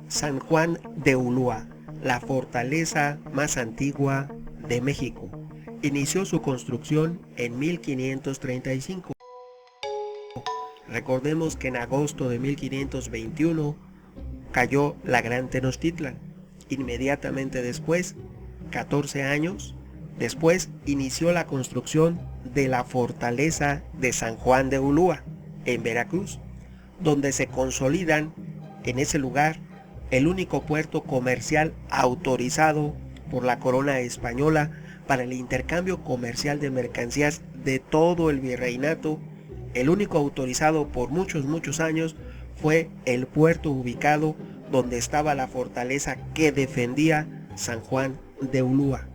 San Juan de Ulúa, la fortaleza más antigua de México. Inició su construcción en 1535. Recordemos que en agosto de 1521 cayó la Gran Tenochtitlan. Inmediatamente después, 14 años después, inició la construcción de la fortaleza de San Juan de Ulúa, en Veracruz, donde se consolidan en ese lugar el único puerto comercial autorizado por la corona española para el intercambio comercial de mercancías de todo el virreinato. El único autorizado por muchos años fue el puerto ubicado donde estaba la fortaleza que defendía San Juan de Ulúa.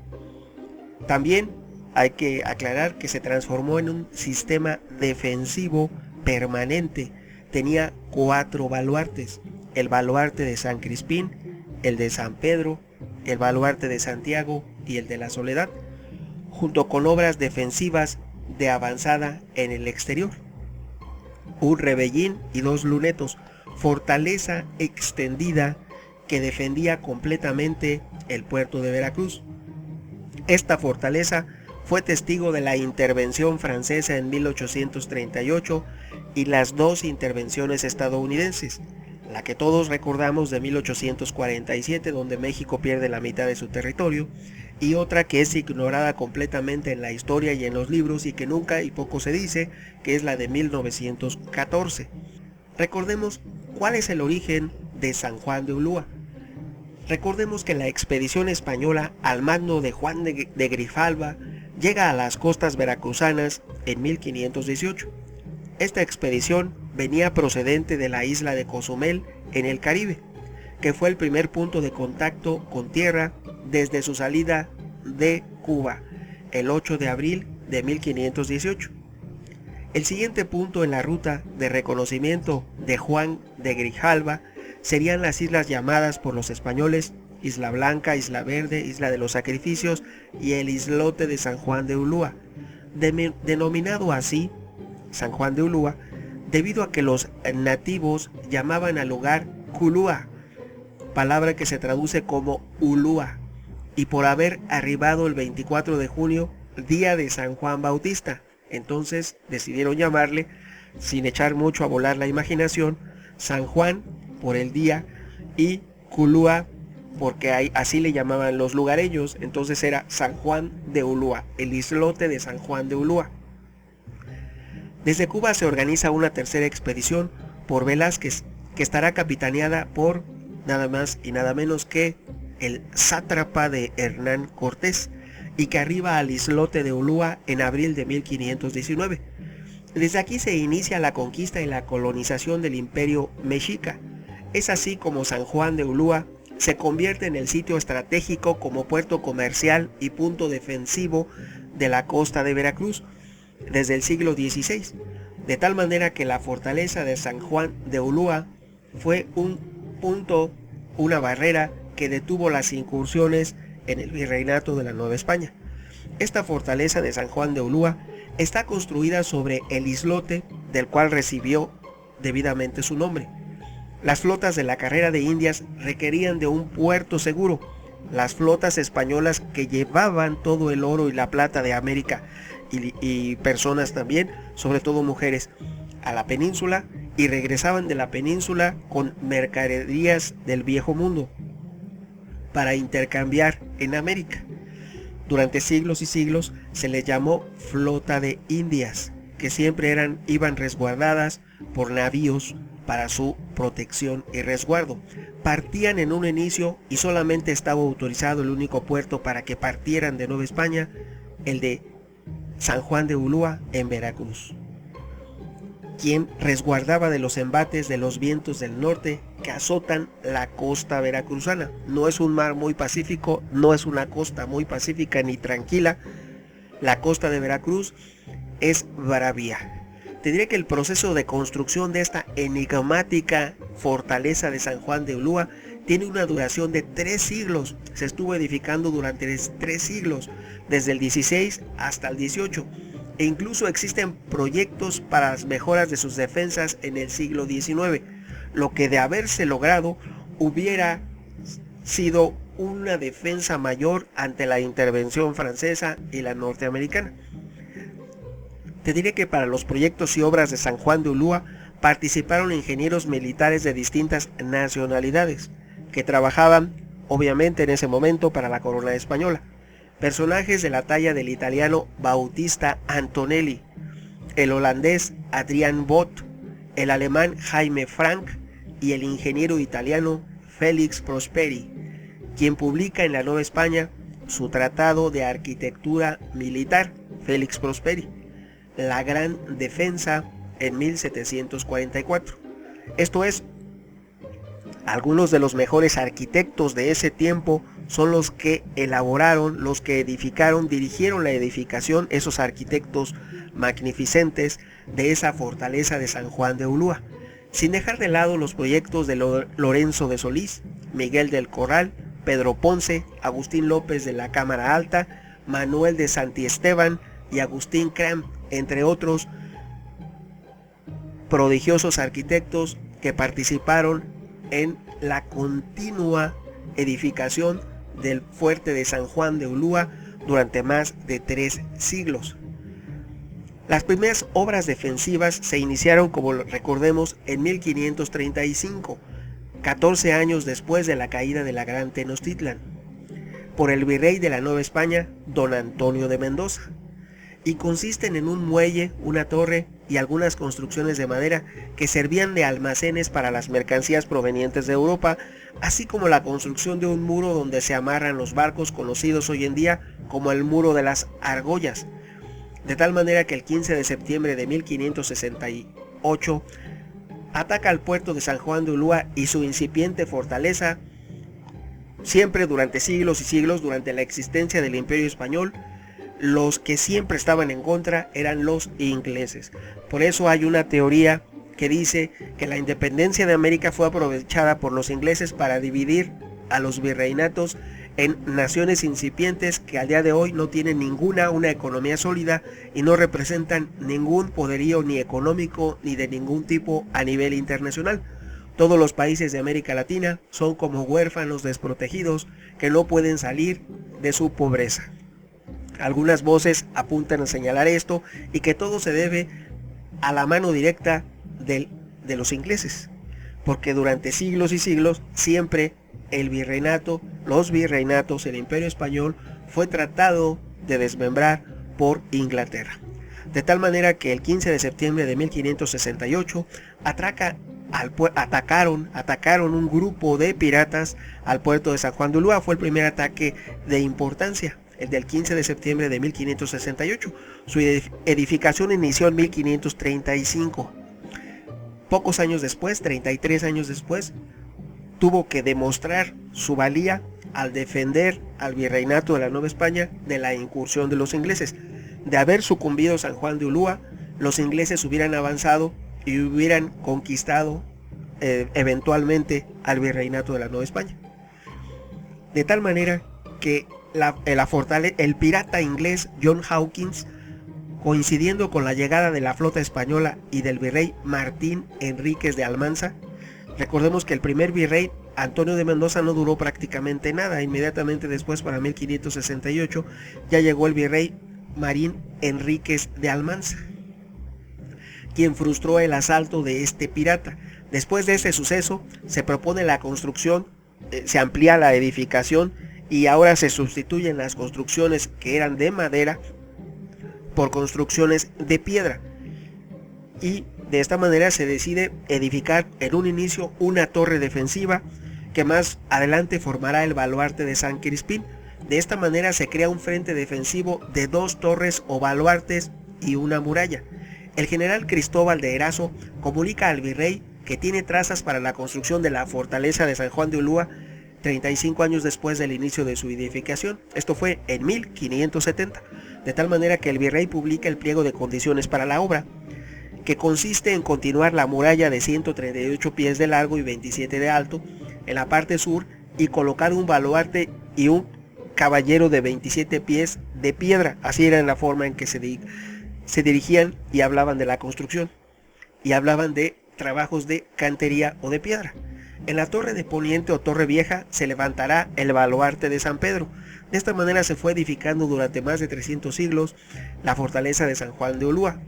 También hay que aclarar que se transformó en un sistema defensivo permanente. Tenía 4 baluartes: el baluarte de San Crispín, el de San Pedro, el baluarte de Santiago y el de la Soledad, junto con obras defensivas de avanzada en el exterior, un rebellín y 2 lunetos, fortaleza extendida que defendía completamente el puerto de Veracruz. Esta fortaleza fue testigo de la intervención francesa en 1838 y las 2 intervenciones estadounidenses, la que todos recordamos de 1847, donde México pierde la mitad de su territorio, y otra que es ignorada completamente en la historia y en los libros y que nunca y poco se dice, que es la de 1914. Recordemos cuál es el origen de San Juan de Ulúa. Recordemos que la expedición española al mando de Juan de Grijalva llega a las costas veracruzanas en 1518. Esta expedición venía procedente de la isla de Cozumel en el Caribe, que fue el primer punto de contacto con tierra desde su salida de Cuba, el 8 de abril de 1518. El siguiente punto en la ruta de reconocimiento de Juan de Grijalva serían las islas llamadas por los españoles Isla Blanca, Isla Verde, Isla de los Sacrificios y el islote de San Juan de Ulúa, denominado así San Juan de Ulúa debido a que los nativos llamaban al lugar Culúa, palabra que se traduce como Ulúa, y por haber arribado el 24 de junio, día de San Juan Bautista, entonces decidieron llamarle, sin echar mucho a volar la imaginación, San Juan por el día y Culúa porque así le llamaban los lugareños. Entonces era San Juan de Ulúa, el islote de San Juan de Ulúa. Desde Cuba se organiza una tercera expedición por Velázquez, que estará capitaneada por nada más y nada menos que el sátrapa de Hernán Cortés, y que arriba al islote de Ulúa en abril de 1519. Desde aquí se inicia la conquista y la colonización del imperio mexica. Es así como San Juan de Ulúa se convierte en el sitio estratégico como puerto comercial y punto defensivo de la costa de Veracruz desde el siglo XVI, de tal manera que la fortaleza de San Juan de Ulúa fue un punto, una barrera que detuvo las incursiones en el virreinato de la Nueva España. Esta fortaleza de San Juan de Ulúa está construida sobre el islote del cual recibió debidamente su nombre. Las flotas de la carrera de Indias requerían de un puerto seguro. Las flotas españolas que llevaban todo el oro y la plata de América y personas también, sobre todo mujeres, a la península, y regresaban de la península con mercaderías del viejo mundo para intercambiar en América. Durante siglos y siglos se les llamó flota de Indias, que siempre iban resguardadas por navíos para su protección y resguardo. Partían en un inicio y solamente estaba autorizado el único puerto para que partieran de Nueva España, el de San Juan de Ulúa en Veracruz, quien resguardaba de los embates de los vientos del norte que azotan la costa veracruzana. No es un mar muy pacífico, no es una costa muy pacífica ni tranquila. La costa de Veracruz es bravía. Te diré que el proceso de construcción de esta enigmática fortaleza de San Juan de Ulúa tiene una duración de 3 siglos. Se estuvo edificando durante 3 siglos, desde el 16 hasta el 18. E incluso existen proyectos para las mejoras de sus defensas en el siglo XIX, lo que de haberse logrado hubiera sido una defensa mayor ante la intervención francesa y la norteamericana. Te diré que para los proyectos y obras de San Juan de Ulúa participaron ingenieros militares de distintas nacionalidades, que trabajaban obviamente en ese momento para la corona española. Personajes de la talla del italiano Bautista Antonelli, el holandés Adrian Bot, el alemán Jaime Frank y el ingeniero italiano Félix Prosperi, quien publica en la Nueva España su tratado de arquitectura militar, Félix Prosperi, La Gran Defensa, en 1744. Esto es, algunos de los mejores arquitectos de ese tiempo son los que elaboraron, los que edificaron, dirigieron la edificación, esos arquitectos magnificentes de esa fortaleza de San Juan de Ulúa, sin dejar de lado los proyectos de Lorenzo de Solís, Miguel del Corral, Pedro Ponce, Agustín López de la Cámara Alta, Manuel de Santiesteban y Agustín Cram, entre otros prodigiosos arquitectos que participaron en la continua edificación del fuerte de San Juan de Ulúa durante más de 3 siglos. Las primeras obras defensivas se iniciaron, como recordemos, en 1535, 14 años después de la caída de la Gran Tenochtitlan, por el virrey de la Nueva España, don Antonio de Mendoza, y consisten en un muelle, una torre y algunas construcciones de madera que servían de almacenes para las mercancías provenientes de Europa, así como la construcción de un muro donde se amarran los barcos, conocidos hoy en día como el Muro de las Argollas, de tal manera que el 15 de septiembre de 1568 ataca al puerto de San Juan de Ulúa y su incipiente fortaleza. Siempre durante siglos y siglos, durante la existencia del Imperio Español, los que siempre estaban en contra eran los ingleses. Por eso hay una teoría que dice que la independencia de América fue aprovechada por los ingleses para dividir a los virreinatos en naciones incipientes que al día de hoy no tienen una economía sólida y no representan ningún poderío ni económico ni de ningún tipo a nivel internacional. Todos los países de América Latina son como huérfanos desprotegidos que no pueden salir de su pobreza. Algunas voces apuntan a señalar esto y que todo se debe a la mano directa de los ingleses, porque durante siglos y siglos siempre el virreinato, los virreinatos, el Imperio Español fue tratado de desmembrar por Inglaterra. De tal manera que el 15 de septiembre de 1568 atacaron un grupo de piratas al puerto de San Juan de Ulúa. Fue el primer ataque de importancia, el del 15 de septiembre de 1568. Su edificación inició en 1535. Pocos años después, 33 años después, tuvo que demostrar su valía al defender al virreinato de la Nueva España de la incursión de los ingleses. De haber sucumbido San Juan de Ulúa, los ingleses hubieran avanzado y hubieran conquistado eventualmente al virreinato de la Nueva España. De tal manera que el pirata inglés John Hawkins, coincidiendo con la llegada de la flota española y del virrey Martín Enríquez de Almanza, recordemos que el primer virrey Antonio de Mendoza no duró prácticamente nada. Inmediatamente después, para 1568, ya llegó el virrey Marín Enríquez de Almanza, quien frustró el asalto de este pirata. Después de este suceso, se propone la construcción, se amplía la edificación y ahora se sustituyen las construcciones que eran de madera por construcciones de piedra. Y de esta manera se decide edificar en un inicio una torre defensiva que más adelante formará el baluarte de San Crispín. De esta manera se crea un frente defensivo de 2 torres o baluartes y una muralla. El general Cristóbal de Erazo comunica al virrey que tiene trazas para la construcción de la fortaleza de San Juan de Ulúa 35 años después del inicio de su edificación. Esto fue en 1570, de tal manera que el virrey publica el pliego de condiciones para la obra, que consiste en continuar la muralla de 138 pies de largo y 27 de alto en la parte sur y colocar un baluarte y un caballero de 27 pies de piedra. Así era la forma en que se dirigían y hablaban de la construcción y hablaban de trabajos de cantería o de piedra. En la torre de Poniente o Torre Vieja se levantará el baluarte de San Pedro. De esta manera se fue edificando durante más de 300 siglos la fortaleza de San Juan de Ulúa.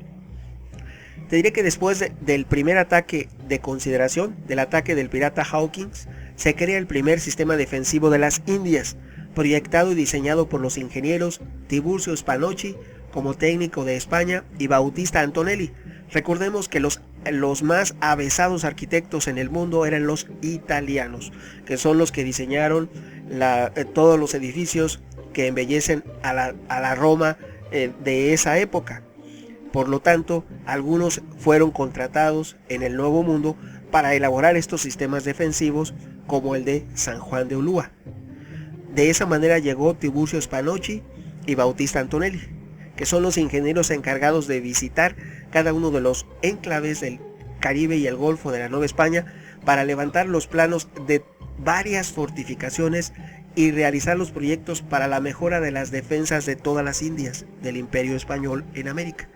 Te diré que después del primer ataque de consideración, del ataque del pirata Hawkins, se crea el primer sistema defensivo de las Indias, proyectado y diseñado por los ingenieros Tiburcio Spanochi como técnico de España y Bautista Antonelli. Recordemos que los más avesados arquitectos en el mundo eran los italianos, que son los que diseñaron todos los edificios que embellecen a la Roma de esa época. Por lo tanto, algunos fueron contratados en el Nuevo Mundo para elaborar estos sistemas defensivos como el de San Juan de Ulúa. De esa manera llegó Tiburcio Spanochi y Bautista Antonelli, que son los ingenieros encargados de visitar cada uno de los enclaves del Caribe y el Golfo de la Nueva España para levantar los planos de varias fortificaciones y realizar los proyectos para la mejora de las defensas de todas las Indias del Imperio Español en América.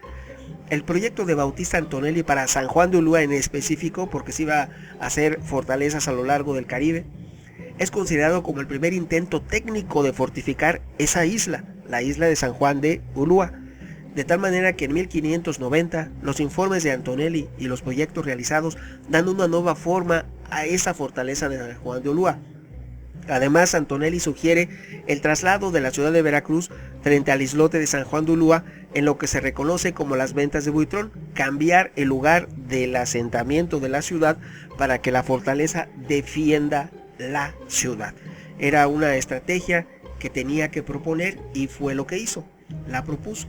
El proyecto de Bautista Antonelli para San Juan de Ulúa en específico, porque se iba a hacer fortalezas a lo largo del Caribe, es considerado como el primer intento técnico de fortificar esa isla, la isla de San Juan de Ulúa, de tal manera que en 1590 los informes de Antonelli y los proyectos realizados dan una nueva forma a esa fortaleza de San Juan de Ulúa. Además, Antonelli sugiere el traslado de la ciudad de Veracruz frente al islote de San Juan de Ulúa en lo que se reconoce como las Ventas de Buitrón, cambiar el lugar del asentamiento de la ciudad para que la fortaleza defienda la ciudad. Era una estrategia que tenía que proponer y fue lo que hizo, la propuso.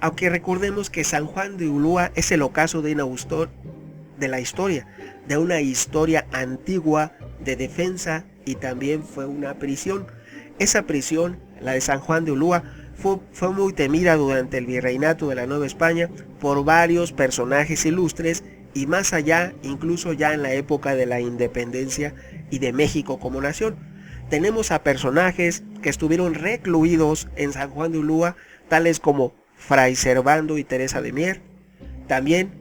Aunque recordemos que San Juan de Ulúa es el ocaso de la historia, de una historia antigua de defensa y también fue una prisión. Esa prisión, la de San Juan de Ulúa, fue muy temida durante el virreinato de la Nueva España por varios personajes ilustres y más allá, incluso ya en la época de la independencia y de México como nación. Tenemos a personajes que estuvieron recluidos en San Juan de Ulúa, tales como Fray Servando y Teresa de Mier. También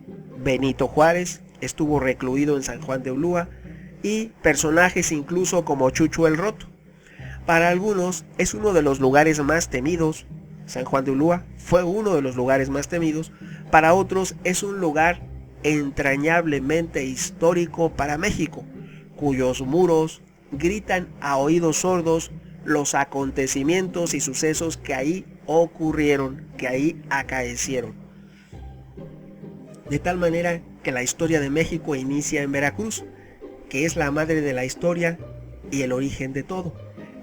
Benito Juárez estuvo recluido en San Juan de Ulúa y personajes incluso como Chucho el Roto. Para algunos es uno de los lugares más temidos. San Juan de Ulúa fue uno de los lugares más temidos. Para otros es un lugar entrañablemente histórico para México, cuyos muros gritan a oídos sordos los acontecimientos y sucesos que ahí ocurrieron, que ahí acaecieron. De tal manera que la historia de México inicia en Veracruz, que es la madre de la historia y el origen de todo.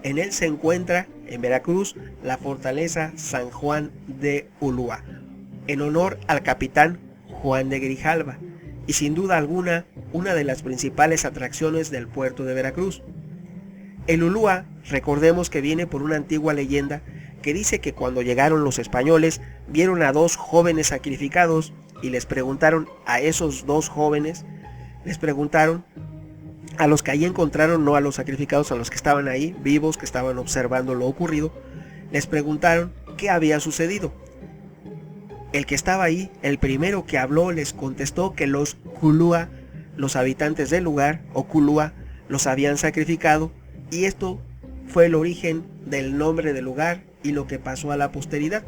En él se encuentra, en Veracruz, la fortaleza San Juan de Ulúa, en honor al capitán Juan de Grijalva, y sin duda alguna, una de las principales atracciones del puerto de Veracruz. El Ulúa, recordemos que viene por una antigua leyenda que dice que cuando llegaron los españoles, vieron a dos jóvenes sacrificados y les preguntaron a esos dos jóvenes, a los que ahí encontraron, no a los sacrificados, a los que estaban ahí vivos, que estaban observando lo ocurrido, les preguntaron qué había sucedido. El que estaba ahí, el primero que habló, les contestó que los Culúa, los habitantes del lugar, o Culúa, los habían sacrificado, y esto fue el origen del nombre del lugar y lo que pasó a la posteridad.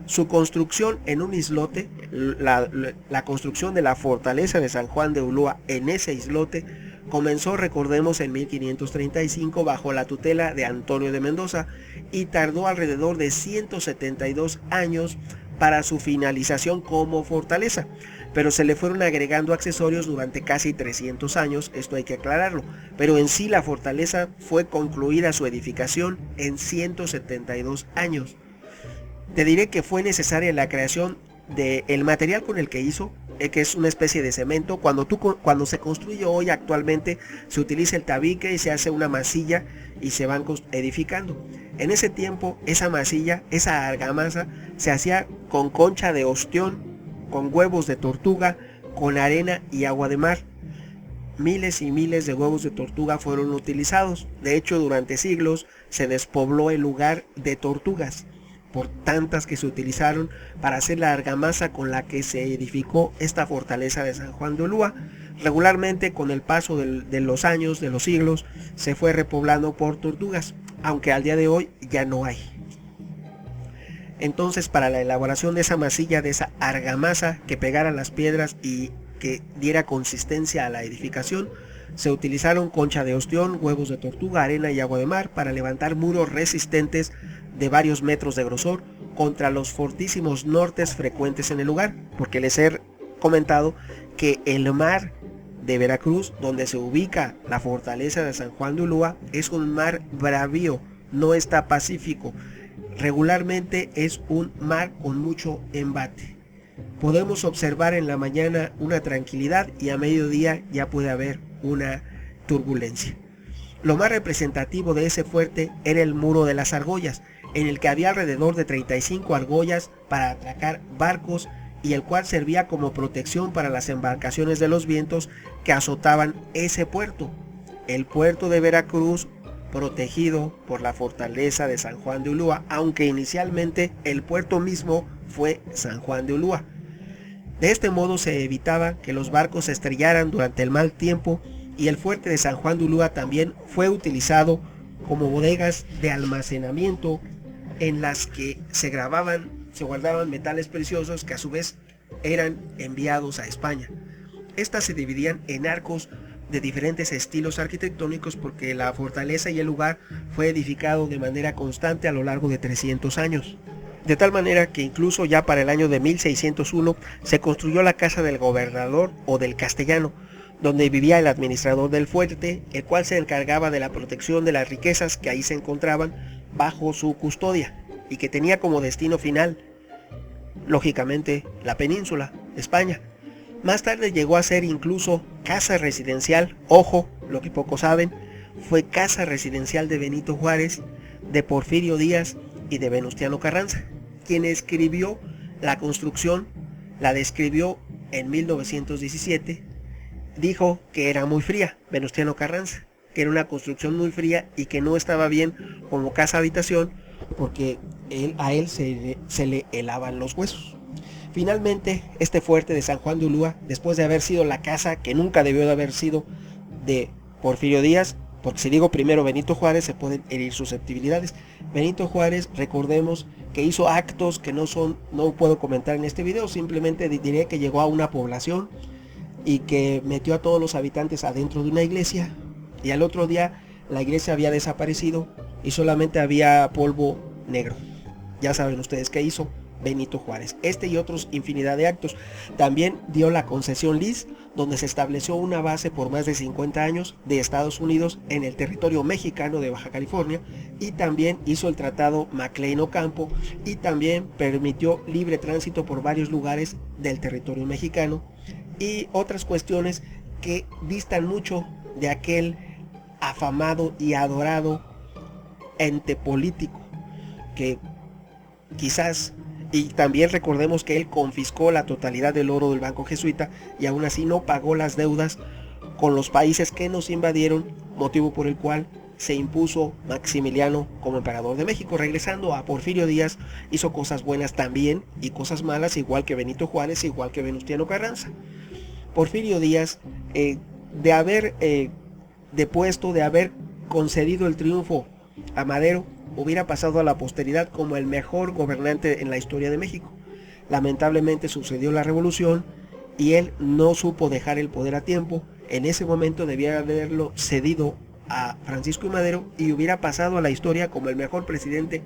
Su construcción en un islote, la construcción de la fortaleza de San Juan de Ulúa en ese islote, comenzó, recordemos, en 1535 bajo la tutela de Antonio de Mendoza y tardó alrededor de 172 años para su finalización como fortaleza, pero se le fueron agregando accesorios durante casi 300 años, esto hay que aclararlo, pero en sí la fortaleza fue concluida su edificación en 172 años. Te diré que fue necesaria la creación del material con el que hizo, que es una especie de cemento. Cuando se construye hoy actualmente, se utiliza el tabique y se hace una masilla y se van edificando. En ese tiempo, esa masilla, esa argamasa, se hacía con concha de ostión, con huevos de tortuga, con arena y agua de mar. Miles y miles de huevos de tortuga fueron utilizados. De hecho, durante siglos se despobló el lugar de tortugas. por tantas que se utilizaron para hacer la argamasa con la que se edificó esta fortaleza de San Juan de Ulúa. Regularmente, con el paso de los años, de los siglos, se fue repoblando por tortugas, aunque al día de hoy ya no hay. Entonces, para la elaboración de esa masilla, de esa argamasa que pegara las piedras y que diera consistencia a la edificación, se utilizaron concha de ostión, huevos de tortuga, arena y agua de mar para levantar muros resistentes de varios metros de grosor contra los fortísimos nortes frecuentes en el lugar, porque les he comentado que el mar de Veracruz, donde se ubica la fortaleza de San Juan de Ulúa, es un mar bravío, no está pacífico. Regularmente es un mar con mucho embate. Podemos observar en la mañana una tranquilidad y a mediodía ya puede haber una turbulencia. Lo más representativo de ese fuerte era el muro de las argollas, en el que había alrededor de 35 argollas para atracar barcos y el cual servía como protección para las embarcaciones de los vientos que azotaban ese puerto. El puerto de Veracruz, protegido por la fortaleza de San Juan de Ulúa, aunque inicialmente el puerto mismo fue San Juan de Ulúa. De este modo se evitaba que los barcos se estrellaran durante el mal tiempo, y el fuerte de San Juan de Ulúa también fue utilizado como bodegas de almacenamiento en las que se guardaban metales preciosos que a su vez eran enviados a España. Estas se dividían en arcos de diferentes estilos arquitectónicos porque la fortaleza y el lugar fue edificado de manera constante a lo largo de 300 años. De tal manera que incluso ya para el año de 1601 se construyó la casa del gobernador o del castellano, donde vivía el administrador del fuerte, el cual se encargaba de la protección de las riquezas que ahí se encontraban bajo su custodia y que tenía como destino final, lógicamente, la península, España. Más tarde llegó a ser incluso casa residencial, ojo, lo que pocos saben, fue casa residencial de Benito Juárez, de Porfirio Díaz y de Venustiano Carranza. Quien escribió la construcción, la describió en 1917, dijo que era muy fría, Venustiano Carranza, que era una construcción muy fría y que no estaba bien como casa habitación porque a él se le helaban los huesos. Finalmente, este fuerte de San Juan de Ulúa, después de haber sido la casa que nunca debió de haber sido de Porfirio Díaz, porque si digo primero Benito Juárez se pueden herir susceptibilidades. Benito Juárez, recordemos que hizo actos que no puedo comentar en este video, simplemente diré que llegó a una población y que metió a todos los habitantes adentro de una iglesia, y al otro día la iglesia había desaparecido y solamente había polvo negro. Ya saben ustedes qué hizo Benito Juárez. Este y otros infinidad de actos. También dio la concesión Lis, donde se estableció una base por más de 50 años de Estados Unidos en el territorio mexicano de Baja California, y también hizo el tratado McLean-Ocampo y también permitió libre tránsito por varios lugares del territorio mexicano y otras cuestiones que distan mucho de aquel afamado y adorado ente político que quizás. Y también recordemos que él confiscó la totalidad del oro del Banco Jesuita y aún así no pagó las deudas con los países que nos invadieron, motivo por el cual se impuso Maximiliano como emperador de México. Regresando a Porfirio Díaz, hizo cosas buenas también y cosas malas, igual que Benito Juárez, igual que Venustiano Carranza. Porfirio Díaz, de haber depuesto, de haber concedido el triunfo a Madero, hubiera pasado a la posteridad como el mejor gobernante en la historia de México. Lamentablemente sucedió la revolución y él no supo dejar el poder a tiempo. En ese momento debía haberlo cedido a Francisco I. Madero y hubiera pasado a la historia como el mejor presidente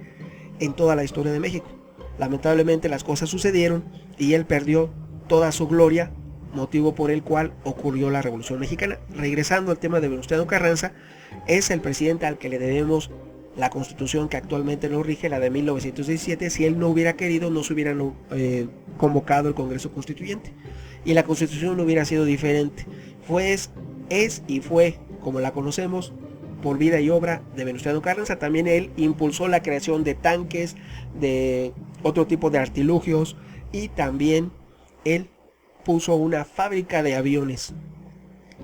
en toda la historia de México. Lamentablemente las cosas sucedieron y él perdió toda su gloria, motivo por el cual ocurrió la Revolución Mexicana. Regresando al tema de Venustiano Carranza, es el presidente al que le debemos la constitución que actualmente nos rige, la de 1917. Si él no hubiera querido, no se hubiera convocado el Congreso Constituyente y la constitución no hubiera sido diferente. Es y fue como la conocemos por vida y obra de Venustiano Carranza. También él impulsó la creación de tanques, de otro tipo de artilugios, y también él puso una fábrica de aviones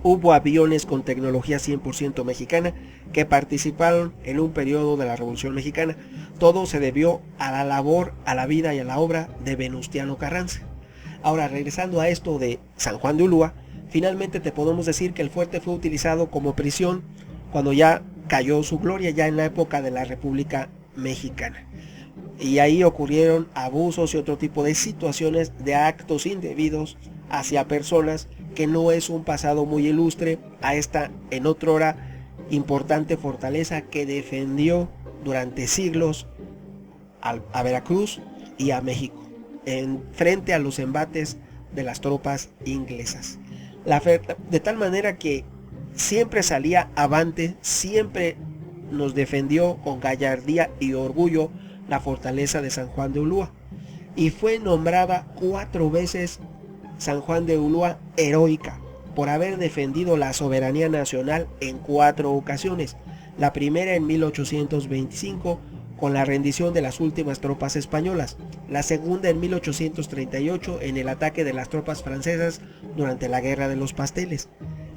Hubo aviones con tecnología 100% mexicana que participaron en un periodo de la Revolución Mexicana. Todo se debió a la labor, a la vida y a la obra de Venustiano Carranza. Ahora, regresando a esto de San Juan de Ulúa, finalmente te podemos decir que el fuerte fue utilizado como prisión cuando ya cayó su gloria, ya en la época de la República Mexicana. Y ahí ocurrieron abusos y otro tipo de situaciones, de actos indebidos hacia personas que no es un pasado muy ilustre a esta en otrora importante fortaleza que defendió durante siglos a Veracruz y a México en frente a los embates de las tropas inglesas. De tal manera que siempre salía avante, siempre nos defendió con gallardía y orgullo la fortaleza de San Juan de Ulúa, y fue nombrada 4 veces San Juan de Ulúa heroica por haber defendido la soberanía nacional en 4 ocasiones. La primera en 1825 con la rendición de las últimas tropas españolas, la segunda en 1838 en el ataque de las tropas francesas durante la Guerra de los Pasteles,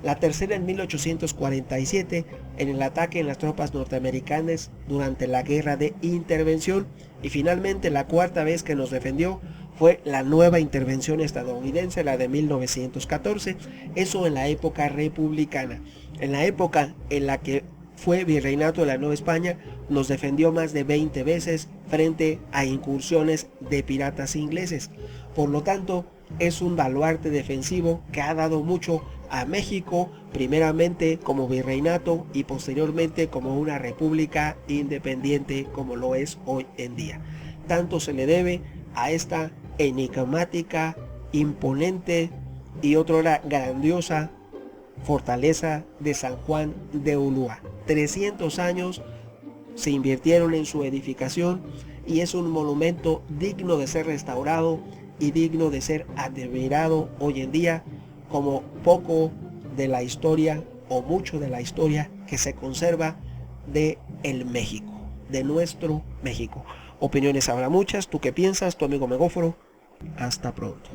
la tercera en 1847 en el ataque en las tropas norteamericanas durante la Guerra de Intervención, y finalmente la cuarta vez que nos defendió fue la nueva intervención estadounidense, la de 1914, eso en la época republicana. En la época en la que fue virreinato de la Nueva España, nos defendió más de 20 veces frente a incursiones de piratas ingleses. Por lo tanto, es un baluarte defensivo que ha dado mucho a México, primeramente como virreinato y posteriormente como una república independiente como lo es hoy en día. Tanto se le debe a esta enigmática, imponente y otrora grandiosa fortaleza de San Juan de Ulúa. 300 años se invirtieron en su edificación y es un monumento digno de ser restaurado y digno de ser admirado hoy en día, como poco de la historia o mucho de la historia que se conserva de el México, de nuestro México. Opiniones habrá muchas. ¿Tú qué piensas? Tu amigo Megóforo. Hasta pronto.